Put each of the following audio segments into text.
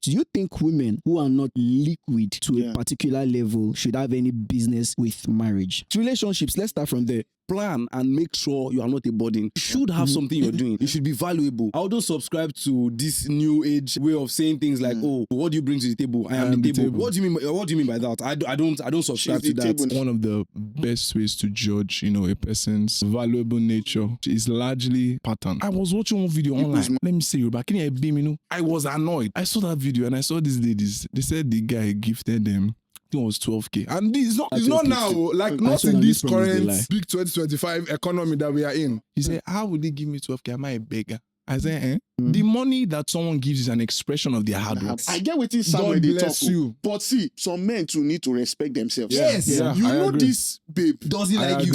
Do you think women who are not liquid to a particular level should have any business with marriage? Relationships, let's start from there. Plan and make sure you are not a burden. You should have something you're doing. You should be valuable. I don't subscribe to this new age way of saying things like, "Oh, what do you bring to the table? I am the table." What do you mean? What do you mean by that? I don't subscribe to that. One of the best ways to judge, a person's valuable nature is largely pattern. I was watching one video online. Let me say you back in I was annoyed. I saw that video and I saw these ladies. They said the guy gifted them. It was 12K, and it's not now, like not in this current big 2025 economy that we are in. He said, "How would they give me 12K? Am I a beggar?" I said, The money that someone gives is an expression of their hard work. I get what this somewhere they talk you. But see, some men too need to respect themselves. Yes. Yeah, you know agree. This babe doesn't like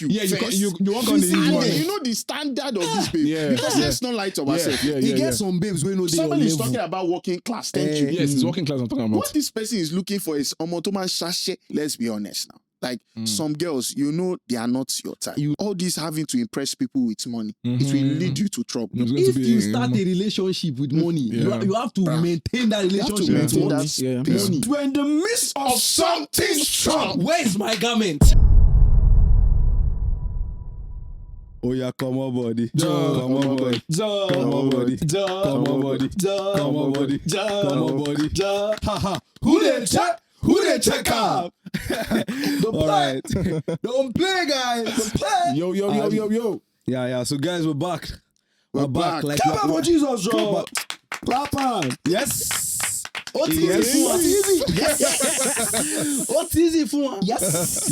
you. Yeah, you want on the you know the standard of this babe. Yeah. Because let's not lie to ourselves. He gets some babes we know they somebody is talking about working class. Thank you. Yes, it's working class I'm talking about. What this person is looking for is Omotoman Sashe. Let's be honest now. Like some girls, they are not your type. All this having to impress people with money, it will lead you to trouble. If you start a relationship with money, you have to maintain that relationship with money. We're in the midst of something strong. Where's my garment? Oh yeah, come on, body. Come on, body. Come on, body. Come on, body. Come on, body. Come on, body. Haha. Who they check out? All right. Don't play, guys. Don't play. Yo. Yeah. So guys, we're back. We're back. Like clap for Jesus, bro. Clap on. Yes. What's easy? What's easy for? Yes.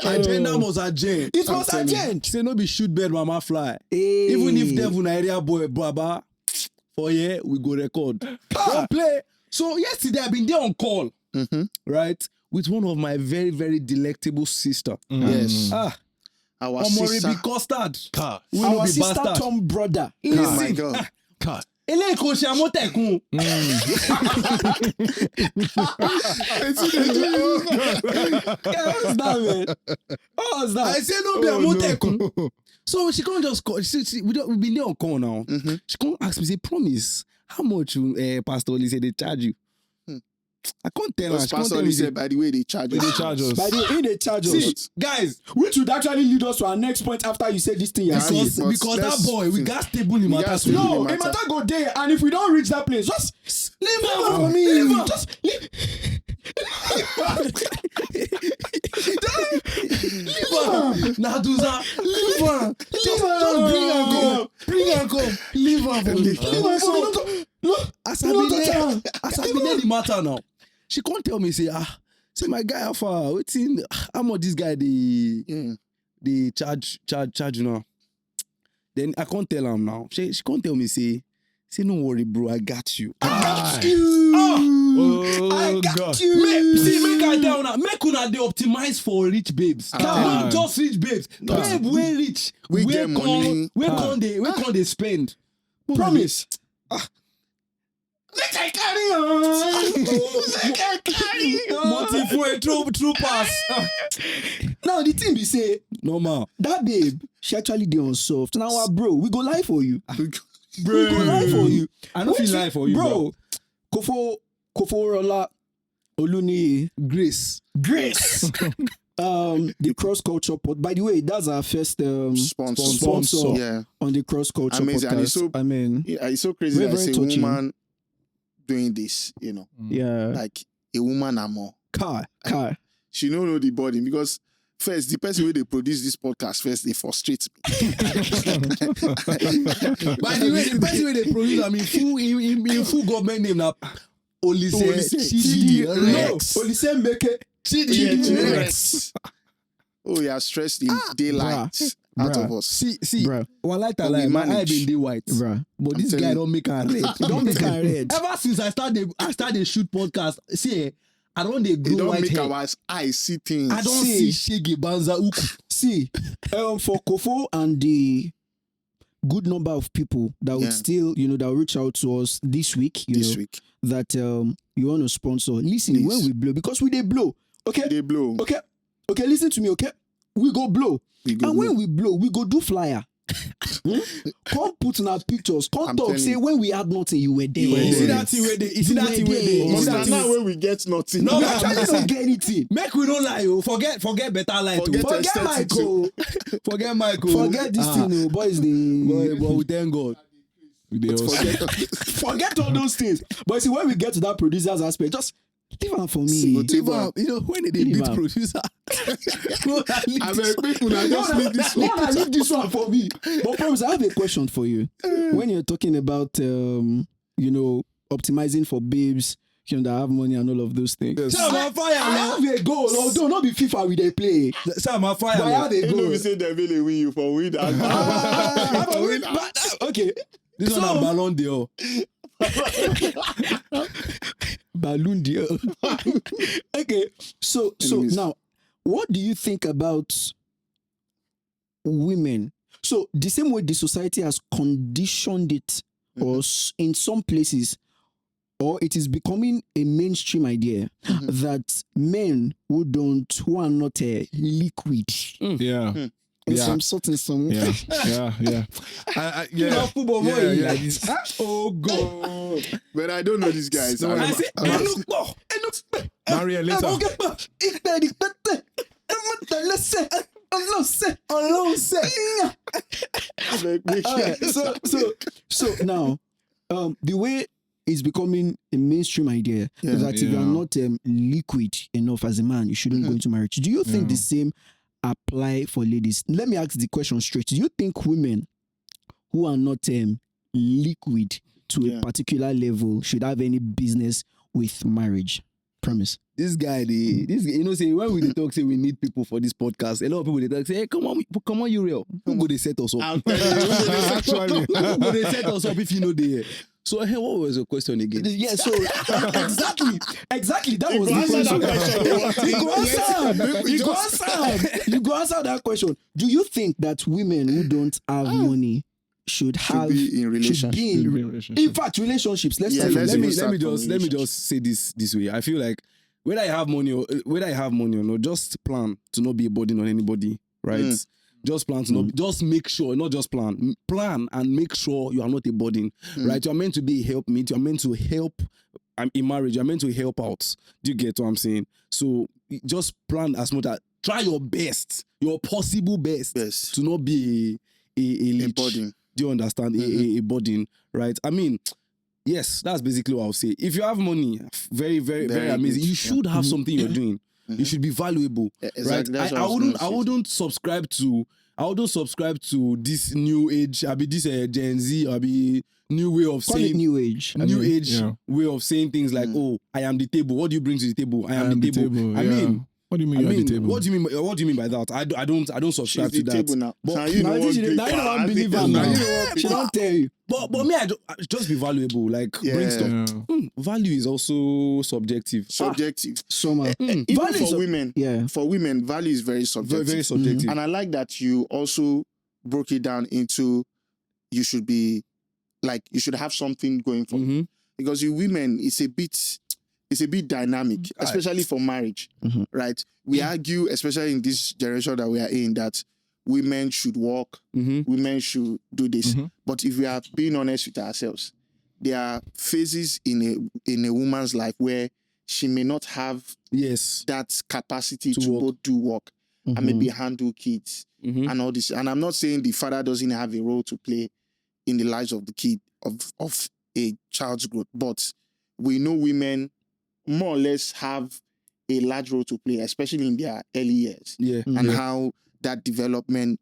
Agenda was agenda. It was agenda. Say no be shoot bird, mama fly. Even if devil na area boy, baba, for here we go record. Don't play. So yesterday I've been there on call, right, with one of my very, very delectable sister. Yes. Our sister. Be custard. Our sister bastard. Tom brother. Oh my God. God. What's that? I said no be a So she can't just call. We've been there on call now. She can't ask me, say, promise, how much Pastor Oli said they charge you? I can't tell her. Pastor Oli said, by the way, they charge us. They charge us. By the way, they charge us. See, guys, which would actually lead us to our next point after you said this thing. Because that boy, we got stable in matter. No, it matter go there, and if we don't reach that place, just leave her for me. Leave her. Just leave. Leave her. Now do that. Leave her. Just bring her come. Leave her for me. Leave her for me. Look, as I been there the matter now. She can't tell me, say my guy, how much this guy they charge, Then I can't tell him now. She can't tell me, say no worry, bro, I got you. I got you. Make I tell now. Make una they optimize for rich babes. Not just rich babes. Babe, we rich. We get money. We can't they spend. Promise. Make I carry on. Make I carry on. True pass. Now the thing be say, normal. That babe, she actually did on soft. Now, bro, we go lie for you. Bro, we go lie for you. I don't feel lie for you, bro. Kofo Rola Oluni Grace. The cross culture pod. By the way, that's our first sponsor on the cross culture podcast. It's so crazy that it's a woman doing this, Yeah. Like a woman and more. Car. She don't know the body because first, the person where they produce this podcast first, they frustrate me. By the way, the person where they produce, in full government name now, Olise Chidi Rex. Olise Meke Chidi Rex. Oh, yeah, stressed in daylight out of us. See, one light I like, my eye been day white, but this guy don't make her red. He don't make her red. Ever since I started shoot podcast, see, I don't they grow white hair. Don't make our eyes see things. I don't see Shege Banza Uku. See, for Kofo and the good number of people that would still, that will reach out to us this week, that you want to sponsor. Listen, please. When we blow, because we they blow, okay? They blow. Okay, listen to me, okay? We go blow. When we blow, we go do flyer. Come put in our pictures. Come I'm talk. telling Say you. when we had nothing, you were there. You see that thing where they? You see that thing where they? You Because see that now thing? when we get nothing. No, We I'm actually just don't saying. get anything. Make we don't lie, oh. Forget better lie. Forget Forget Forget aesthetic Michael. forget Michael. Forget this thing, oh. Boys. But we thank God. They also- Forget all those things. But see, when we get to that producer's aspect, just leave am for me. Single Leave table. am. You know when they Leave beat am. producer. I mean, people now just leave this one. No, leave this one for me. But promise, I have a question for you. When you're talking about, optimizing for babes, that have money and all of those things. Sam on fire, I now. have a goal. Although not be FIFA we they play. Sam on fire. But I now. have a You know, goal. we say they will win you for win. Okay. This one a Ballon d'Or. Balloon deal. Okay. So Anyways. now, what do you think about women? So the same way the society has conditioned it, or in some places, or it is becoming a mainstream idea that men who are not liquid Yeah. in Yeah. some sort in some Yeah. Yeah. You know, football boy. Yeah. Oh God. But I don't know these guys. So I say, Maria later. So now, the way it's becoming a mainstream idea is that if you are not liquid enough as a man, you shouldn't go into marriage. Do you think the same apply for ladies? Let me ask the question straight. Do you think women who are not liquid to a particular level should have any business with marriage? Promise. This guy, say when we dey talk, say we need people for this podcast. A lot of people they talk, say, hey, come on, you real. Who go they set us up? I'm telling you, Actually. Who go they set us up if you know they? So, hey, what was your question again? Yeah, so exactly. That was the answer question. that question. You go answer that question. Do you think that women who don't have money should be in relationship. In fact, relationships. Let's Yeah, start let's from even there. let me start from just say this way. I feel like whether I have money or not, just plan to not be a burden on anybody, right? Just plan to not. Just make sure, not just plan. Plan and make sure you are not a burden, right? You are meant to be a helpmeet. You are meant to help. In marriage, you are meant to help out. Do you get what I'm saying? So just plan as much as try your best, your possible best, to not be a leech. burden. Do you understand? A burden, right? I mean, yes, that's basically what I'll say. If you have money, very, very, very amazing. good. You should have something you're doing. You should be valuable, Exactly. right? That's what I wouldn't subscribe to this new age. I be this Gen Z. I be new way of Call it saying new age. way of saying things like, "Oh, I am the table. What do you bring to the table? I am the table." I yeah. mean, what do you mean you're at the table? what do you mean by that? I don't subscribe She's to the that. table now. But Now you know what Now you don't believe her now. She don't tell you. But me, just be valuable. Like bring stuff. Value is also subjective. Subjective. Somehow. Even Value for women, value is very subjective. Very subjective. And I like that you also broke it down into you should have something going for you. Because you women, it's a bit dynamic, especially for marriage, right? We argue, especially in this generation that we are in, that women should work, women should do this. But if we are being honest with ourselves, there are phases in a woman's life where she may not have that capacity to both do work and maybe handle kids and all this. And I'm not saying the father doesn't have a role to play in the lives of the kid of a child's growth, but we know women more or less have a large role to play, especially in their early years, and how that development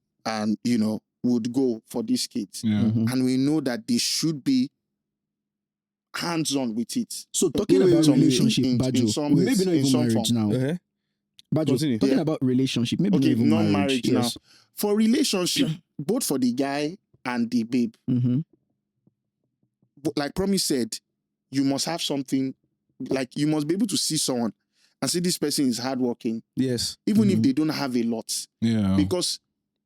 would go for these kids. And we know that they should be hands-on with it. So talking about relationship, Bajo, maybe not even marriage now. Bajo, talking about relationship, maybe not even marriage now. For relationship, both for the guy and the babe, like Promise said, you must have something, like you must be able to see someone and see this person is hardworking. Yes. Even if they don't have a lot. Yeah. Because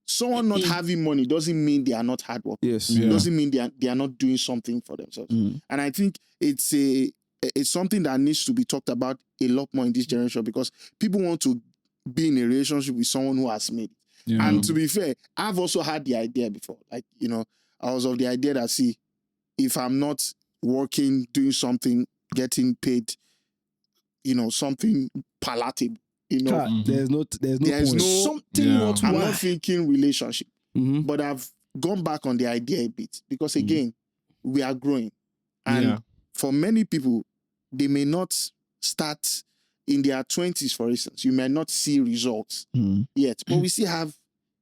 someone not having money doesn't mean they are not hardworking. Yes. It doesn't mean they are not doing something for themselves. And I think it's something that needs to be talked about a lot more in this generation, because people want to be in a relationship with someone who has made it. Yeah. And to be fair, I've also had the idea before. Like, you know, I was of the idea that, see, if I'm not working, doing something, getting paid, you know, something palatable, you know, There's no point. Something Yeah. what I'm not thinking relationship. Mhm. But I've gone back on the idea a bit because, again, we are growing. And Yeah. for many people, they may not start in their 20s, for instance. You may not see results yet, but we still have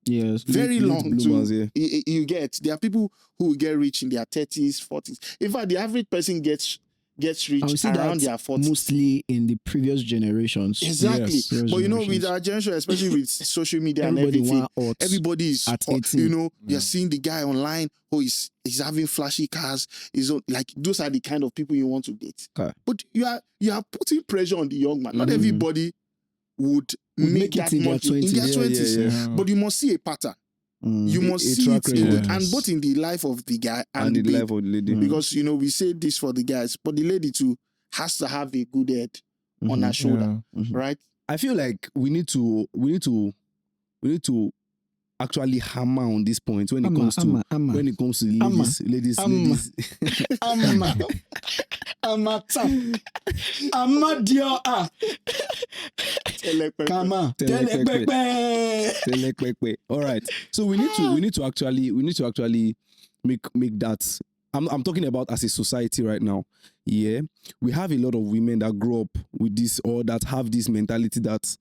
Yes. very Late long bloomers, to yeah. you get. There are people who will get rich in their 30s, 40s. In fact, the average person gets And we rich see around that their 40s. mostly in the previous generations. Exactly. Yes. But you know, with our generation, especially with social media and Everybody everything, want hot everybody is at hot. 18. You know, you're seeing the guy online who is having flashy cars. Like, those are the kind of people you want to date. Okay. But you are putting pressure on the young man. Not everybody would make make it that in their much in 20s. their Yeah, 20s. yeah. But you must see a pattern. You must A see track it in record. and Yes. both in the life of the guy and, And the the babe. life of the lady. Because, you know, we say this for the guys, but the lady too has to have a good head on her shoulder, right? I feel like we need to actually hammer on this point when it comes to ladies. All right. So we need to actually make that. I'm talking about as a society right now. Yeah, we have a lot of women that grow up with this or that have this mentality that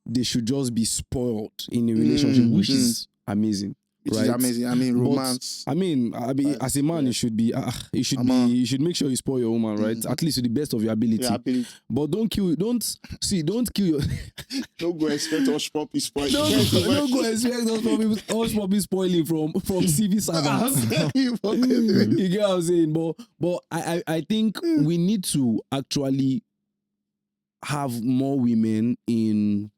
they should just be spoiled in a relationship, which is amazing. Which right? is amazing. I mean, But, romance. I mean, as a man, you should be, you should make sure you spoil your woman, right? At least to the best of your ability. Yeah, ability. But don't kill your. Don't go expect us puppy spoiling. Don't go expect us puppy spoiling from CV servants. You get what I'm saying? But I think we need to actually have more women in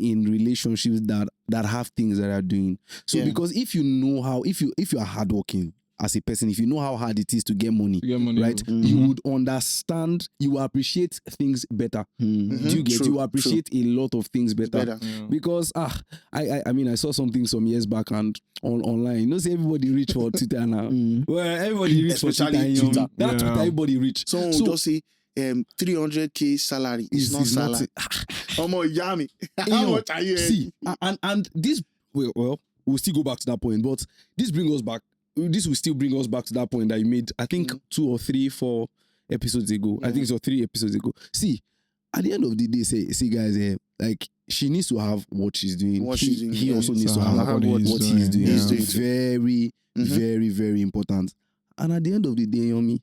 relationships that have things that are doing. So because if you know how, if you are hardworking as a person, if you know how hard it is to get money, right, you would understand, you will appreciate things better. Do you get? You appreciate a lot of things better. Because I mean, I saw something some years back and online. You know, say everybody reach for Twitter now. Well, everybody reach for Twitter. Twitter. That Twitter, everybody reach. Someone will just say 300k salary is not salary. Yummy. How much are you? See, and this well, we'll still go back to that point, but this will still bring us back to that point that you made, I think 2 or 3, 4 episodes ago. I think so, 3 episodes ago. See, at the end of the day, see guys, like, she needs to have what she's doing. He also needs to have what he's doing. It's very, very, very important. And at the end of the day, Yomi,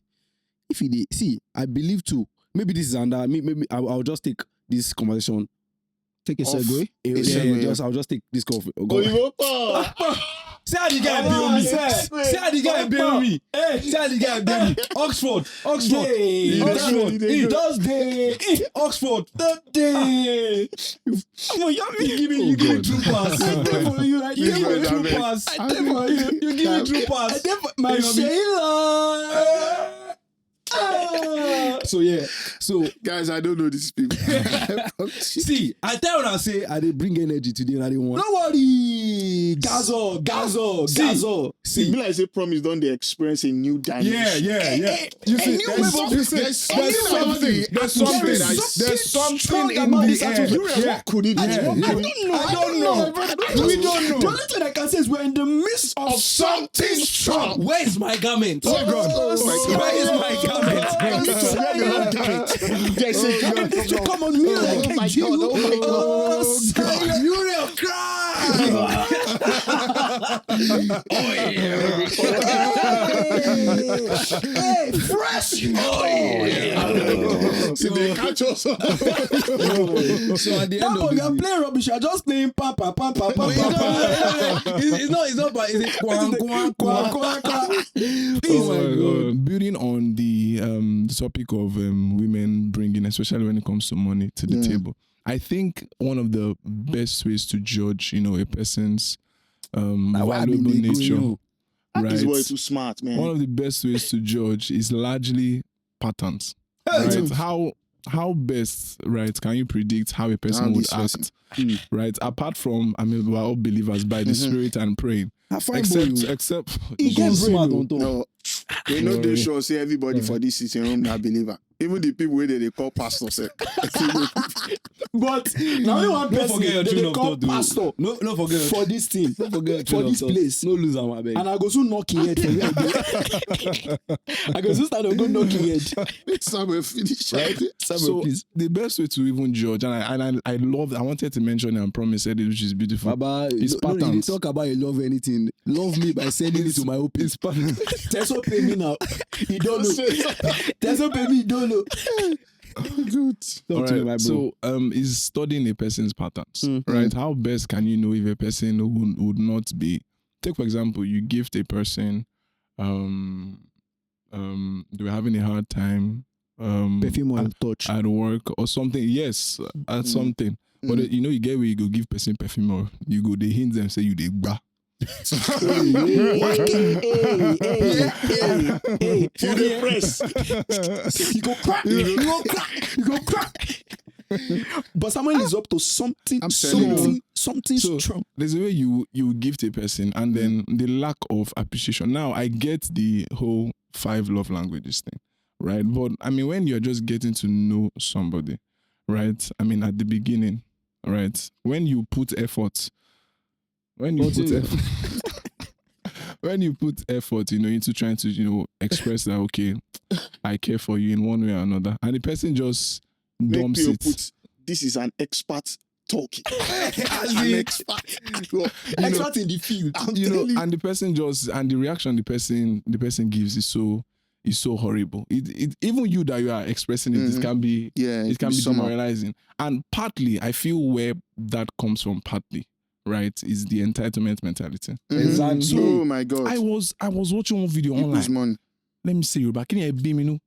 if he see, I believe too. Maybe this is under. Maybe I'll just take this conversation. Take a segue. I'll just take this call. Say how the guy bail me. Say how the guy bail me. Say how the guy bail me. Oxford. He does the Oxford. That day. You give me true pass. I did for you. You give me true pass. I did for you. You give me true pass. I did for my Sheila. So guys, I don't know these people. See, I tell her, I say I didn't bring energy today and I didn't want. don't worry. Gazo. See, me like say promise don't they experience a new dimension. Yeah. You see, there's something in the air. What could it be? I don't know. We don't know. The only thing I can say is we're in the midst of Something strong. Where is my garment? Oh God. Where is my garment? There's a garment to come on me like oh my God. Uriel cry. Hey, fresh. See, they catch us. So at the end of the you're day, playing rubbish. You're just playing pa. it's not about it's quang. Oh my God. Building on the topic of women bringing, especially when it comes to money, to the table. I think one of the best ways to judge, a person's valuable nature, right? This boy is too smart, man. One of the best ways to judge is largely patterns. Right? how best, right, can you predict how a person would act, right? Apart from, I mean, we're all believers by the Spirit and praying. Except he gets smart on top. No, we know they sure say everybody for this sitting room na believer. Even the people where they call pastors. But now you want Don't forget your they train of call thought, pastor. No, forget. For this team, Don't forget for this place. No lose my bag. And I go soon knocking head for where I go. I go soon start to go knocking head. Somewhere finish. Right? So the best way to even judge, and I love, I wanted to mention and promise said it, which is beautiful. Baba, It's no, patterns. you talk about you love anything. Love me by sending it to my OP. It's patterns. Teso pay me now. You don't know. Teso pay me, you don't know. Good. All right. So is studying a person's patterns, right? How best can you know if a person would not be? Take for example, you gift a person, they were having a hard time, Perfume and touch. at work or something. Yes, at something. But you know, you get where you go give person perfume or you go they hint them say you they bah. Hey, for the press. You go crack. You go crack. But someone is up to something, something So strong. there's a way you gift a person and then the lack of appreciation. Now I get the whole 5 love languages thing, right? But I mean, when you're just getting to know somebody, right? I mean, at the beginning, right? When you put effort, when you put effort, you know, into trying to, you know, express that, okay, I care for you in one way or another, and the person just dumps it. This is an expert talking. An expert in the field. You know, and the person just, and the reaction the person gives is so horrible. It even you that you are expressing it, it can be demoralizing. And partly, I feel where that comes from, partly, right, is the entitlement mentality. Exactly. So Oh my God. I was watching one video online. Let me see you back. Can you beam me?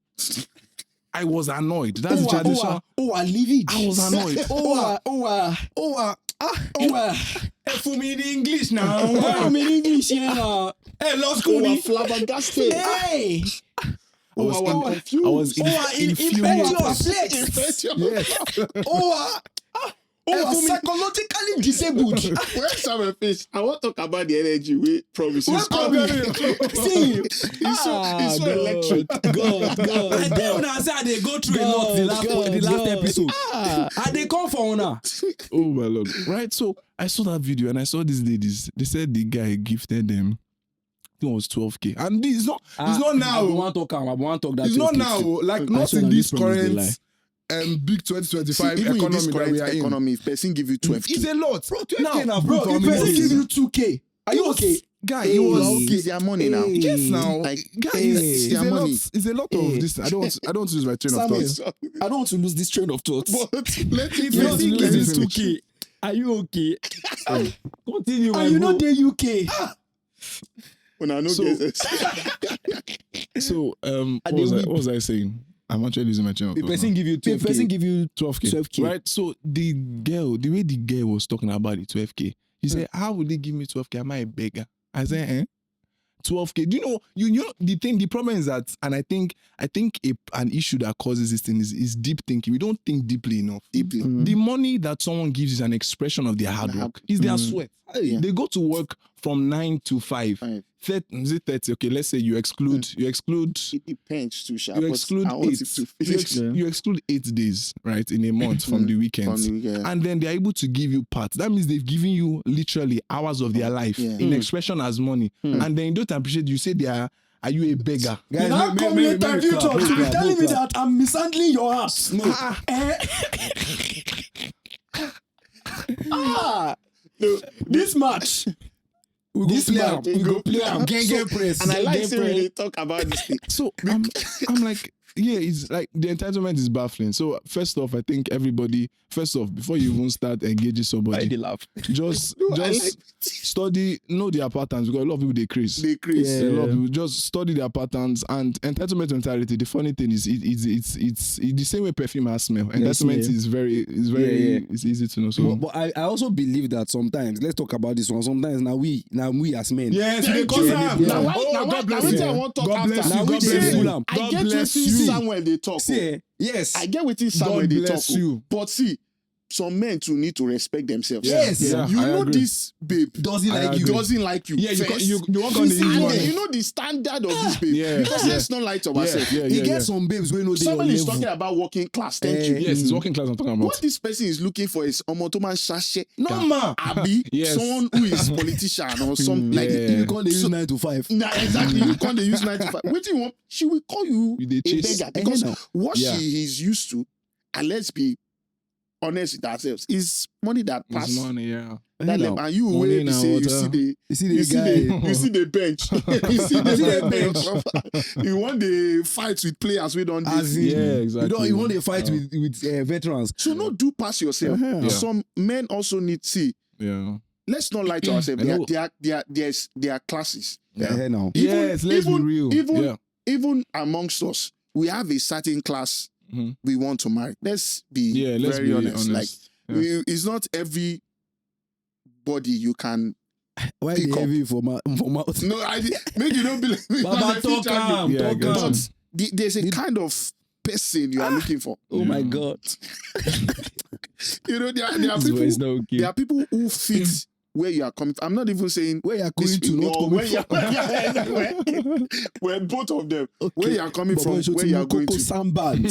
I was annoyed. That's the tradition. I leave it. I was annoyed. For me in English now. I'm in English here now. Hey, law school. Flabbergasted. Hey. I was infuriated. Yes. Psychologically disabled. Where's our face? I want to talk about the energy we promises. See, It's so electric. God. I tell you, I said they go through a lot the last episode. And they come for honor. Oh my Lord. Right. So I saw that video and I saw these ladies. They said the guy gifted them. I think it was 12K. And this is not. It's not now. I want to talk that. It's not now. Like not in this current big 2025 Even in economy this that current we are in. economy, if person give you 12K. It's a lot. Bro, 12K now, bro, if person give you 2K, are you okay? Guy, Hey, it was it's their money now. yes now. Like, Guy, it's it's their a lot. money. It's a lot of this. I don't lose my train of Samuel, thought. I don't want to lose this train of thought. But let If it you think let this it is finish. 2K, are you okay? Continue. And you know the UK. when I know So- this. So what was I saying? I'm actually losing my train of The thought. person give you 12K. The person give you 12K. 12K. Right? So the way the girl was talking about the 12K, he said, how would they give me 12K? Am I a beggar? I said, 12K. Do you know the problem is that, and I think an issue that causes this thing is deep thinking. We don't think deeply enough. The money that someone gives is an expression of their hard work. It's their sweat. Yeah. They go to work from 9 to 5. 30, okay, let's say you exclude It depends too, Sha, you but exclude I want 8. it to finish. You exclude 8 days, right, in a month from the weekends. And then they're able to give you parts. That means they've given you literally hours of their life in expression as money. And then you don't appreciate, you say are you a beggar? You now come later and you talk to be telling me that I'm mishandling your ass. No. No. This match. We go play am. Gang press. And I like seeing when they talk about this thing. So I'm like, yeah, it's like the entitlement is baffling. So first off, I think everybody, before you even start engaging somebody, laugh. just like study, know their patterns, because a lot of people they craze. Yeah. A lot of people just study their patterns. And entitlement mentality, the funny thing is it's the same way perfume has smell. Entitlement is very it's easy to know. So But I also believe that sometimes, let's talk about this one. Sometimes now we and we as men. Yes, Thank they call you. Sam. Now, why- Oh, now, God bless wetin you. I want talk God bless after. you. Now God we dey bless pull you. am. I God get bless wetin you. Samuel they talk. See, yes. I get wetin Samuel God they talk. bless you. But see, some men too need to respect themselves. Yes. Yeah, You I know agree. this babe Doesn't I like you. agree. doesn't like you. Yeah, you first. want to use And money. then you know the standard of this babe. Yeah, Because yeah. let's not lie to Yeah, ourselves. yeah, He yeah. gets some babes we know they Somebody on is level. talking about working class. Thank Eh, you. Yes, it's working class I'm talking about. What this person is looking for is Omotoman Shashe. No man. Abi, Yes. someone who is politician or something like yeah. You can't use So- 9 to 5. Nah, exactly. You can't use 95. What do you want? She will call you You dey a chase. beggar because now. what Yeah. she is used to, and let's be honest with ourselves, is money that It's pass money, yeah. that level. And you Money will na say you water. see the You see you the see guy. you see the bench. you see the bench. You want the fight with players we don't As do. in, Yeah, exactly. You want to fight with veterans. So no do pass yourself. Yeah. Some men also need see. Yeah. Let's not lie to ourselves. I know. There are classes. Yeah. Now. Yes, let's be real. Yeah. Even amongst us, we have a certain class Mhm. we want to marry. Let's be Yeah, let's very be honest. Like Yeah. it's not everybody you can. Why Pick they up. heavy for mouth? No, I make you don't believe me. Baba talk am, Yeah, I talk get am. you. But there's a kind of person you are looking for. Oh my Yeah. God. You know, there are This people. boy is not okay. There are people who fit where you are coming. I'm not even saying Where you are this- going to, not no, coming where you from. are, where both of them. Where you are coming Baba from, Iso where ti you mu are going Coco to. Sambad.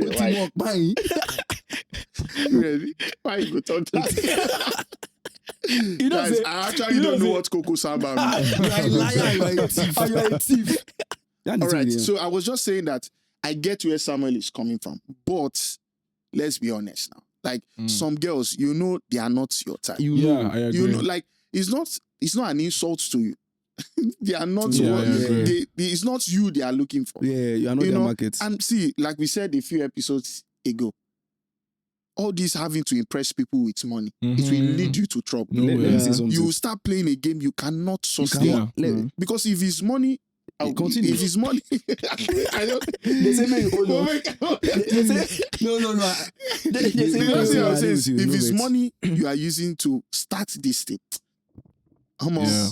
Ó ti walk by. Really? Why you go talk that? You know, Guys, say, I actually you know, don't know say- what Coco Samba means. you are a liar, you are a thief. You are a thief. All right, so I was just saying that I get where Samuel is coming from, but let's be honest now. Like some girls, you know, they are not your type. you Yeah, know. I agree. You know, like it's not an insult to you. They are not Yeah, what I agree. it's not you they are looking for. Yeah, you are not You their know, market. And see, like we said a few episodes ago, all this having to impress people with money, it will Mhm. lead you to trouble. No Let way. me say something. You will start playing a game you cannot You sustain. cannot. Yeah. Because if it's money, Continue. if it's money, I don't. They say make you hold on. They say no. They say You know make what you I'm hold saying? on. If it's money you are using to start this thing, come on, Yeah.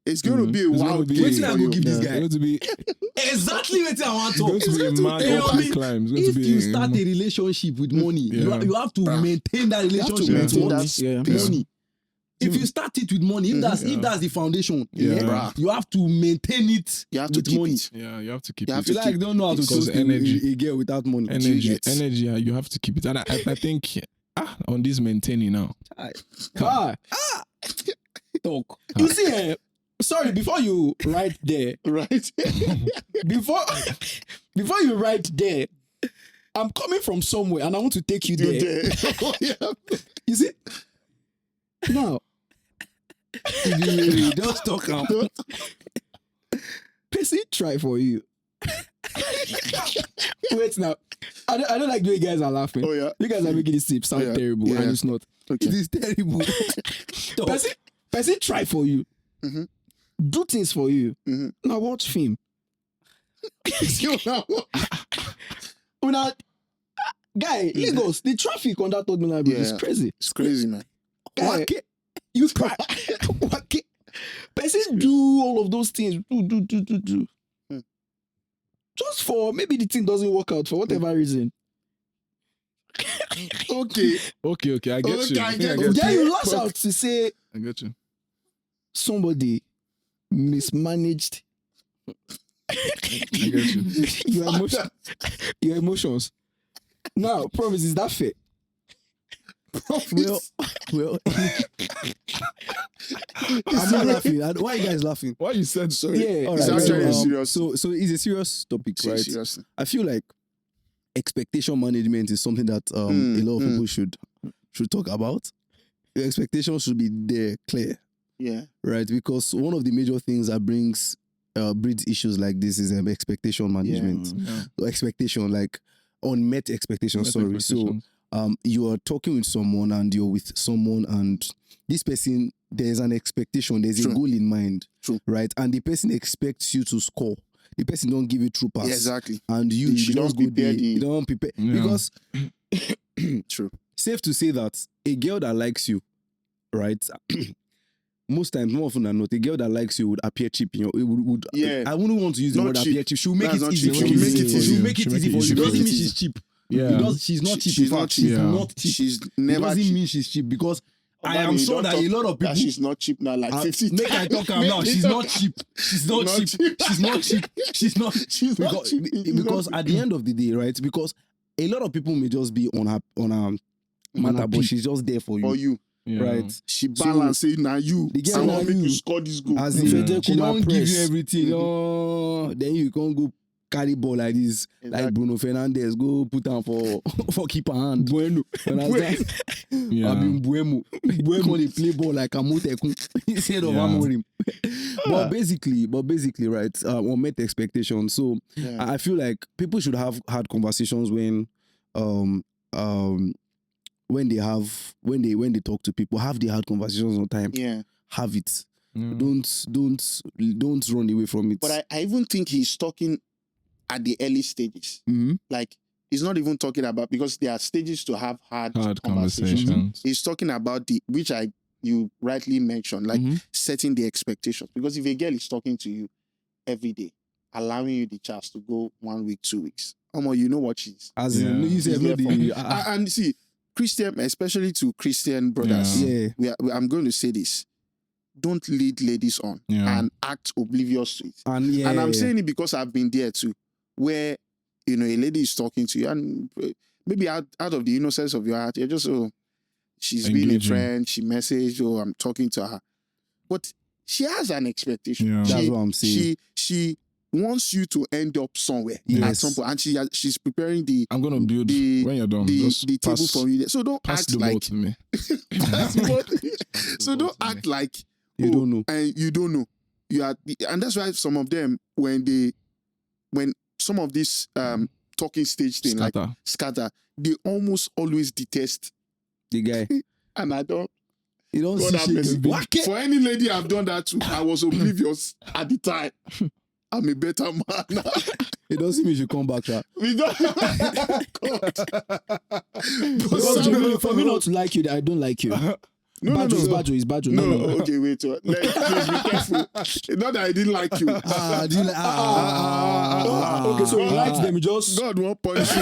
it's going to be a It's gonna wild be- game Wetin I for go you. give this It's guy? going to be, Exactly what I want it's going to be a mad You know what I uphill mean? climb. It's going to If be you start a relationship with money, Yeah. you have to maintain that You have to relationship with maintain money. that Yeah. space. Money. If you start it with money, if that's the foundation, Yeah. Bruh. you have to maintain it You have to with keep money. it. Yeah, you have to keep You have it. You to like don't know how to Because toast energy. a girl without money. Energy, get- energy, you have to keep it. And I think on this maintaining now. Ah. Talk. You see, sorry, before you write there, Right? before you write there, I'm coming from somewhere and I want to take you there. You see? Now, You just talk am. person try for you. Wait now. I don't like the way you guys are laughing. Oh yeah. You guys are making this sound Yeah. terrible Yeah. and it's not. It is terrible. Person try for you. Mhm. Do things for you. Mhm. Now watch film. Una, guy, Lagos, the traffic on that third mainland bridge is Yeah. crazy. It's crazy, man. Guy, you try. Person do all of those things. Do. Hmm. Just for maybe the thing doesn't work out for whatever reason. Okay. Okay, I get Okay, you. I I get get you. Then you. you lash out to say I get you. somebody mismanaged I get you. your emotions. Your emotions. Now, promise, is that fair? Well, I'm not laughing. Why are you guys laughing? Why you said so? Yeah. All It's right, actually so, serious. So it's a serious topic, right? Seriously. I feel like expectation management is something that a lot of people should talk about. Your expectations should be there, clear, Yeah. right? Because one of the major things that breeds issues like this is expectation management. Yeah. Or expectation, like unmet expectations. Met Sorry. expectations. So you are talking with someone and you're with someone and this person, there's an expectation, there's True. a goal in mind, True. right? And the person expects you to score. The person don't give you true pass. Yeah, exactly. And you You just don't go prepare there. You don't prepare. Yeah. Because True. safe to say that a girl that likes you, right? most times, more often than not, a girl that likes you would appear cheap. You know, it would Yeah. I wouldn't want to use the Not word cheap. appear cheap. She'll make That's it not easy cheap. for She'll you. make it easy. She'll make it easy for you. It doesn't mean easy. she's cheap. Yeah. She's not cheap. She's In not fact, cheap. she's Yeah. not cheap. She's It never doesn't cheap. mean she's cheap because I But am you sure don't that a talk lot of that people. she's not cheap now, like 50 Make I talk am now. She's not cheap. She's not Not cheap. cheap. She's not cheap. She's not. She's not because, cheap. She's because not at the end of the day, right? Because a lot of people may just be on her matter, but peak. she's just there for you, For you. Yeah. right? She balance say now you. The girl I na want make you. you score this goal. As Yeah. in, she don't give you Press. everything. Oh, then you can't go carry ball like this, like Exactly. Bruno Fernandes. Go put on for for keeper hand. Bueno. Understand? Yeah. I mean, Buemo. Buemo they play ball like Amotekun instead of Yeah. Amorim. but basically, right? On met expectations. So Yeah. I feel like people should have hard conversations when they talk to people. Have the hard conversations on time. Yeah. Have it. Yeah. Don't run away from it. But I even think he's talking at the early stages. Mhm. Like, he's not even talking about, because there are stages to have hard conversations. conversations. He's talking about you rightly mentioned, like Mhm. setting the expectations. Because if a girl is talking to you every day, allowing you the chance to go 1 week, 2 weeks, you know what she's. As in, Yeah. you said She's no, there for me. the And see, Christian, especially to Christian brothers, yeah. I'm going to say this. Don't lead ladies on Yeah. and act oblivious to it. And yeah, And I'm saying it because I've been there too, where, a lady is talking to you, and maybe out of the innocence of your heart, you're just, she's being a Engaging. friend, she messaged, I'm talking to her. But she has an expectation. Yeah. That's what I'm saying. She wants you to end up somewhere at Yes. some point, and she's preparing the I'm gonna build the- when you're done. the just table pass, for you. So don't pass act the ball like to me. so don't act like You don't know. and you don't know. You are, and that's why some of them, when some of this talking stage thing like Scatter. scatter, they almost always detest. the guy. And I don't. You don't God see have shit. mercy. Whack it. For any lady I've done that to, I was oblivious at the time. I'm a better man now. You don't see me. You come back, sha. We don't. God. Because for me not to like you, I don't like you. No, Badjo is no. Badjo is Badjo. No, okay, wait. Please be careful. Not that I didn't like you. Do you like, Okay, so you liked them just. God won't punish you.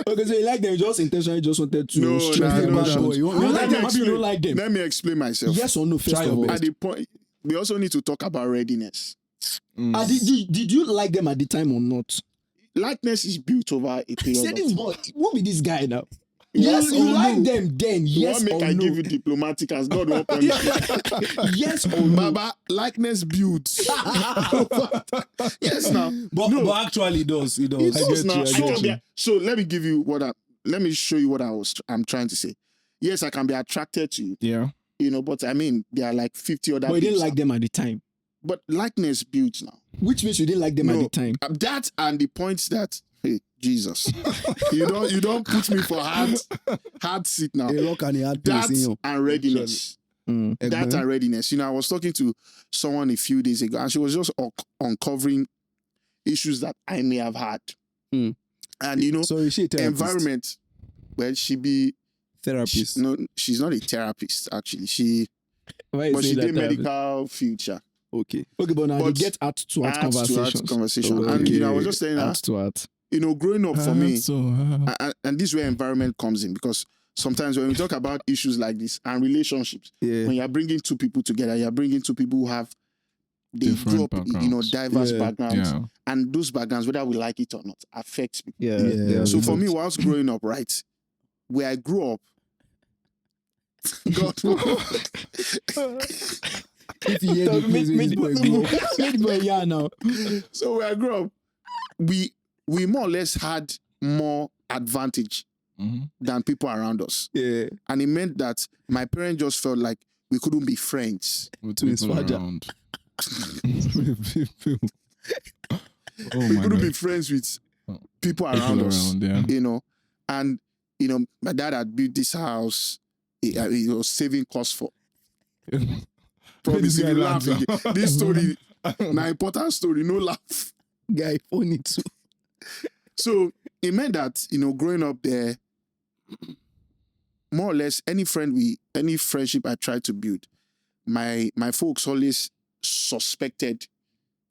Okay, so you like them just intentionally just wanted to No, stress nah, them no, out. no. You Let like me them, maybe you don't like them. Let me explain myself. Yes or no? First Try of your all, best. At the point, we also need to talk about readiness. Did you like them at the time or not? Likeness is built over a period Say of this time. boy, who be this guy now? You Yes, want- you you like know. them then? You Yes want make or I no? give you diplomatic as God won't punish you. Yes or no? Baba, likeness builds. Yes, now. but actually, it does. It does. It does get now. you, I So, get you. so let me give you let me show you what I'm trying to say. Yes, I can be attracted to you, Yeah. but I mean, there are like 50 other But you didn't people. like them at the time. But likeness builds now. Which means you didn't like them at No. the time. That and the points that, hey, Jesus, you don't put me for hard seat now. A rock and a hard place That in you. and readiness. That and readiness. I was talking to someone a few days ago, and she was just uncovering issues that I may have had. Mm. And So is she a therapist? environment. Well, Therapist. she's not a therapist actually. Why But you she say did that? medical future. Okay. Okay, but now But they get out to heart conversations. Conversation. Oh, And okay. I was just saying Heart that, to heart. growing up for me, So, and this is where environment comes in, because sometimes when we talk about issues like this and relationships, Yeah. when you're bringing two people together, you're bringing two people who have they grew Different up, backgrounds. diverse Yeah. backgrounds, yeah. and those backgrounds, whether we like it or not, affect people. Yeah. Yeah. So for me, whilst growing up, right, where I grew up, God, If you hear the place where this boy go, Yeah, now. so where I grew up, we more or less had more advantage Mhm. than people around us, yeah. and it meant that my parents just felt like we couldn't be friends. With To his people father. around. People. Oh We my couldn't God. be friends with people People around us. yeah. And my dad had built this house. He was saving costs for. Promise This if guy you laugh laughs. again. This story, an important story, no laugh. Guy funny too. So it meant that growing up there, more or less any friendship I tried to build, my folks always suspected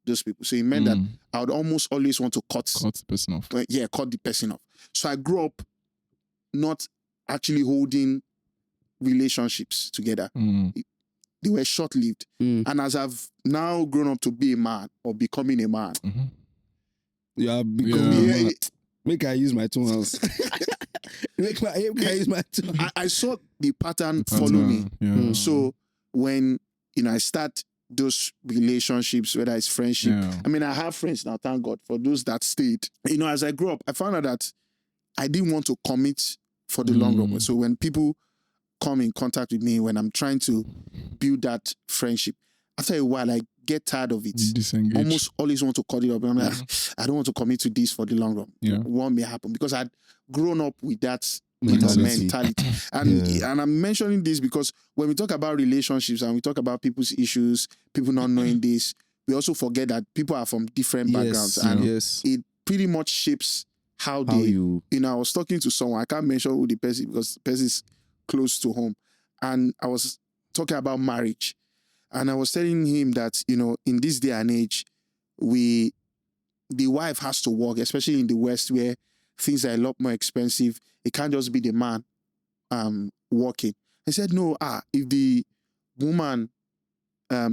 those people. So it meant that I would almost always want to cut the person off. cut the person off. So I grew up not actually holding relationships together. They were short-lived. And as I've now grown up to be a man or becoming a man, You have become make I use my 2 hands. make I use my 2 hands. I saw the pattern follow me. Yeah. So when I start those relationships, whether it's friendship, I mean, I have friends now, thank God, for those that stayed. As I grew up, I found out that I didn't want to commit for the long run. So when people come in contact with me, when I'm trying to build that friendship, after a while, I get tired of it. Disengage. Almost always want to cut it up. I'm like, I don't want to commit to this for the long run. Yeah. What may happen? Because I'd grown up with that mentality. And I'm mentioning this because when we talk about relationships and we talk about people's issues, people not knowing this, we also forget that people are from different backgrounds. And it pretty much shapes how they, I was talking to someone, I can't mention who the person, because the person is close to home. And I was talking about marriage. And I was telling him that, in this day and age, the wife has to work, especially in the West where things are a lot more expensive. It can't just be the man working. I said, no, if the woman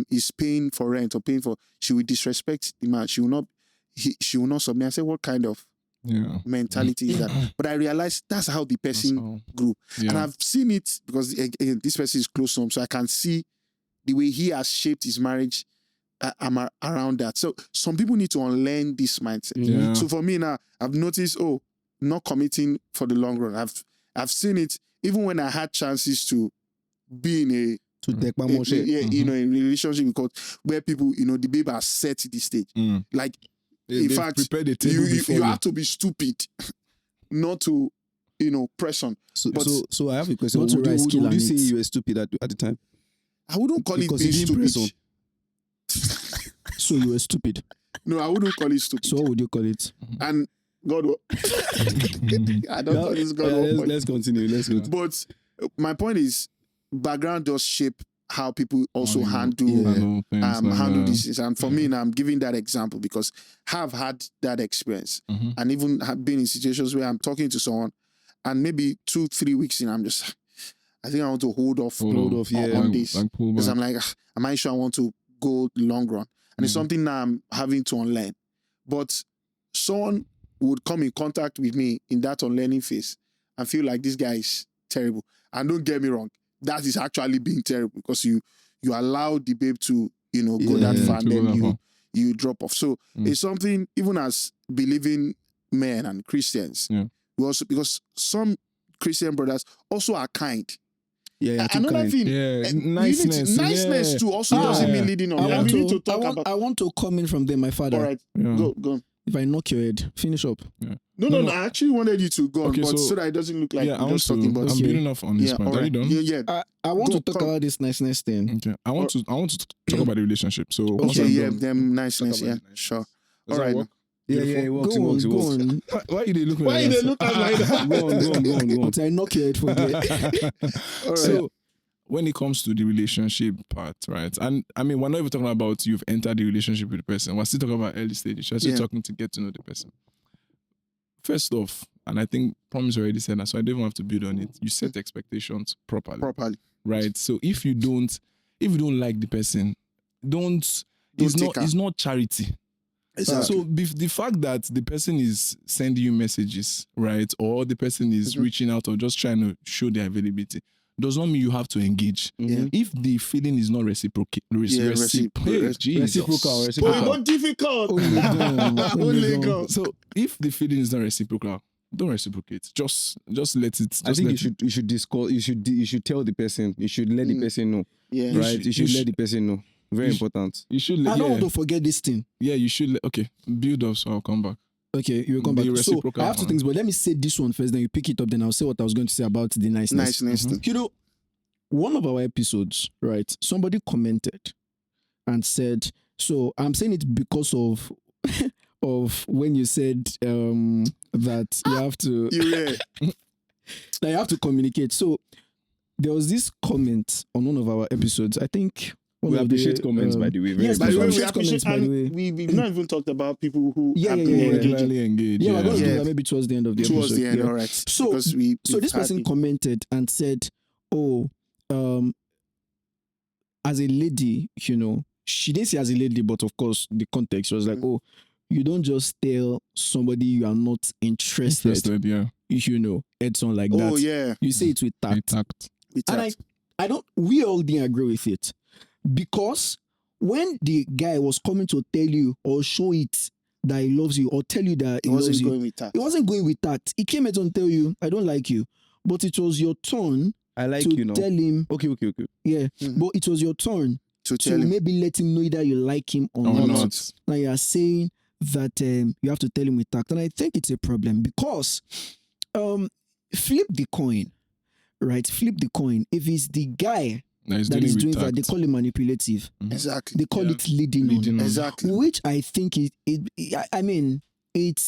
is paying for rent or paying for, she will disrespect the man. She will not submit. I said, what kind of mentality is that? But I realized that's how the person grew. Yeah. And I've seen it because again, this person is close to home, so I can see the way he has shaped his marriage around that. So some people need to unlearn this mindset. Yeah. So for me now, I've noticed, not committing for the long run. I've seen it even when I had chances to be in a relationship because where people, the babe has set the stage. Like, in fact, you have to be stupid not to, press on. So I have a question. Would you say you were stupid at the time? I wouldn't call it being stupid. So you were stupid? No, I wouldn't call it stupid. So what would you call it? And God, I don't call this God. Let's continue. But my point is, background does shape how people also handle these. And for me, now I'm giving that example because I've had that experience and even have been in situations where I'm talking to someone and maybe 2-3 weeks in, I'm just, I think I want to hold off on this. Because I'm like, am I sure I want to go long run? And it's something that I'm having to unlearn. But someone would come in contact with me in that unlearning phase and feel like this guy is terrible. And don't get me wrong, that is actually being terrible because you allow the babe to, go that far and then you drop off. So it's something, even as believing men and Christians, we also, because some Christian brothers also are kind. Another thing, niceness too also doesn't mean leading on. I want to come in from there, my father. All right, go on. If I knock your head, finish up. Yeah. No. I actually wanted you to go on, but so that it doesn't look like I'm just talking about. I'm building off on this point. Are you done? Yeah. I want to talk about this niceness thing. Okay. I want to talk about the relationship. So them niceness. Yeah, sure. All right. Yeah, it works. Go on. Why are you looking? Why are they looking like that? Go on. Until I knock your head from there. All right. So when it comes to the relationship part, right? And I mean, we're not even talking about you've entered the relationship with the person. We're still talking about early stages. We're still talking to get to know the person. First off, and I think Promise already said that, so I don't even have to build on it. You set expectations properly. Right? So if you don't like the person, it's not charity. Exactly. So the fact that the person is sending you messages, right, or the person is reaching out or just trying to show their availability, does not mean you have to engage. If the feeling is not reciprocal. Difficult. So if the feeling is not reciprocal, don't reciprocate. Just let it. I think you should discuss. You should tell the person. You should let the person know. Yeah. Right. You should let the person know. Very important. You should. I don't want to forget this thing. Yeah, you should. Okay, build up. So I'll come back. Okay, you will come back. So I have two things, but let me say this one first. Then you pick it up. Then I'll say what I was going to say about the niceness. One of our episodes, right? Somebody commented and said, "So I'm saying it because of when you said that you have to that you have to communicate." So there was this comment on one of our episodes. I think we appreciate comments, by the way. Yes, By the way, we appreciate comments, appreciate, by the way. and we've not even talked about people who Yeah, have yeah, been yeah, engaging. Regularly engaged. Yeah, we're going to do Yeah. that maybe towards the end of the Towards episode. the end, yeah. all right. So, Because so this we've person had commented and said, "Oh, as a lady, you know, she didn't say as a lady, but of course the context was like, oh, you don't just tell somebody you are not interested, yeah. you know, Edson like that. Oh yeah, You say it with tact. With tact. with And that. I don't, we all didn't agree with it because when the guy was coming to tell you or show it that he loves you or tell you that He he loves wasn't you, going with that. it wasn't going with that. He came out and tell you, I don't like you. But it was your turn I like to you know. tell him, Okay. yeah. Mhm. But it was your turn To to tell him. maybe let him know that you like him or Or not. not. Now you are saying that you have to tell him with tact. And I think it's a problem because flip the coin, right? Flip the coin. If it's the guy That is that dealing is with doing tact. that, they call it manipulative. Exactly. They call Yeah. it leading Leading on. on. Exactly. Which I think I mean, it